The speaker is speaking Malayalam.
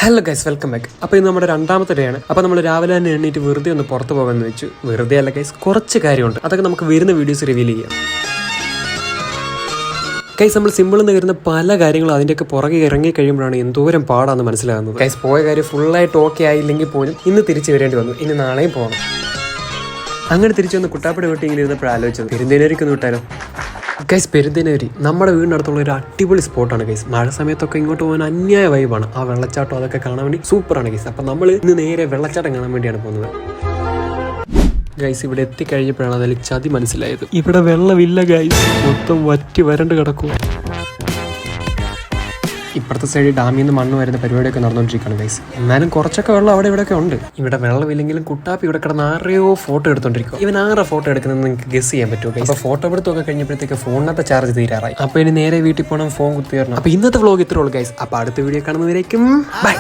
Hello guys, welcome back. അപ്പോൾ ഇന്ന് നമ്മുടെ രണ്ടാമത്തെ ഡേ ആണ്. അപ്പോൾ നമ്മൾ രാവിലെ തന്നെ എണ്ണീറ്റ് വെറുതെ ഒന്ന് പുറത്ത് പോകാമെന്ന് വെച്ചു. വെറുതെ അല്ല ഗൈസ്, കുറച്ച് കാര്യമുണ്ട്. അതൊക്കെ നമുക്ക് വരുന്ന വീഡിയോസ് റിവീൽ ചെയ്യാം. ഗൈസ്, നമ്മൾ സിമ്പിളിൽ നിന്ന് വരുന്ന പല കാര്യങ്ങളും അതിൻ്റെയൊക്കെ പുറകെ ഇറങ്ങി കഴിയുമ്പോഴാണ് എന്തോരം പാടാന്ന് മനസ്സിലാകുന്നത്. ഗൈസ്, പോയ കാര്യം ഫുള്ളായിട്ട് ഓക്കെ ആയില്ലെങ്കിൽ പോലും ഇന്ന് തിരിച്ചു വരേണ്ടി വന്നു. ഇനി നാളെയും പോകണം. അങ്ങനെ തിരിച്ചു വന്ന് കുട്ടാപ്പടി വീട്ടിൽ ഇരുന്നപ്പോൾ ആലോചിച്ചത് പെരുന്തേനേരിക്കൊന്ന് വിട്ടാലോ. ഗൈസ്, പെരുന്തേനേരി നമ്മുടെ വീടിനടുത്തുള്ള ഒരു അടിപൊളി സ്പോട്ടാണ് ഗൈസ്. മഴ സമയത്തൊക്കെ ഇങ്ങോട്ട് പോകാൻ അന്യായ വൈബാണ്. ആ വെള്ളച്ചാട്ടം അതൊക്കെ കാണാൻ വേണ്ടി സൂപ്പറാണ് ഗൈസ്. അപ്പം നമ്മൾ ഇന്ന് നേരെ വെള്ളച്ചാട്ടം കാണാൻ വേണ്ടിയാണ് പോകുന്നത്. ഗൈസ്, ഇവിടെ എത്തിക്കഴിഞ്ഞപ്പോഴാണ് അതിൽ ചതി മനസ്സിലായത്. ഇവിടെ വെള്ളമില്ല ഗൈസ്, മൊത്തം വറ്റി വരണ്ട് കിടക്കുക. ഇപ്പുറത്തെ സൈഡ് ഡാമിൽ നിന്ന് മണ്ണ് വരുന്ന പരിപാടിയൊക്കെ നടന്നുകൊണ്ടിരിക്കുകയാണ് ഗൈസ്. എന്നാലും കുറച്ചൊക്കെ വെള്ളം അവിടെ ഇവിടെയൊക്കെ ഉണ്ട്. ഇവിടെ വെള്ളമില്ലെങ്കിലും കുട്ടാപ്പി ഇവിടെ കിടന്ന് ആരെയോ ഫോട്ടോ എടുത്തോണ്ടിരിക്കും. ഇവൻ ആരെ ഫോട്ടോ എടുക്കുന്നത് നിങ്ങൾക്ക് ഗസ് ചെയ്യാൻ പറ്റുമോ ഗൈസ്? അപ്പോൾ ഫോട്ടോ എടുത്തൊക്കെ കഴിഞ്ഞപ്പോഴത്തേക്ക് ഫോണിനകത്ത് ചാർജ് തീരാറായി. അപ്പോൾ ഇനി നേരെ വീട്ടിൽ പോകണം, ഫോൺ കുത്തി തരണം. അപ്പോൾ ഇന്നത്തെ വ്ലോഗ് ഇത്രേ ഉള്ളൂ ഗൈസ്. അപ്പോൾ അടുത്ത വീഡിയോ കാണുന്നവരേക്കും ബൈ.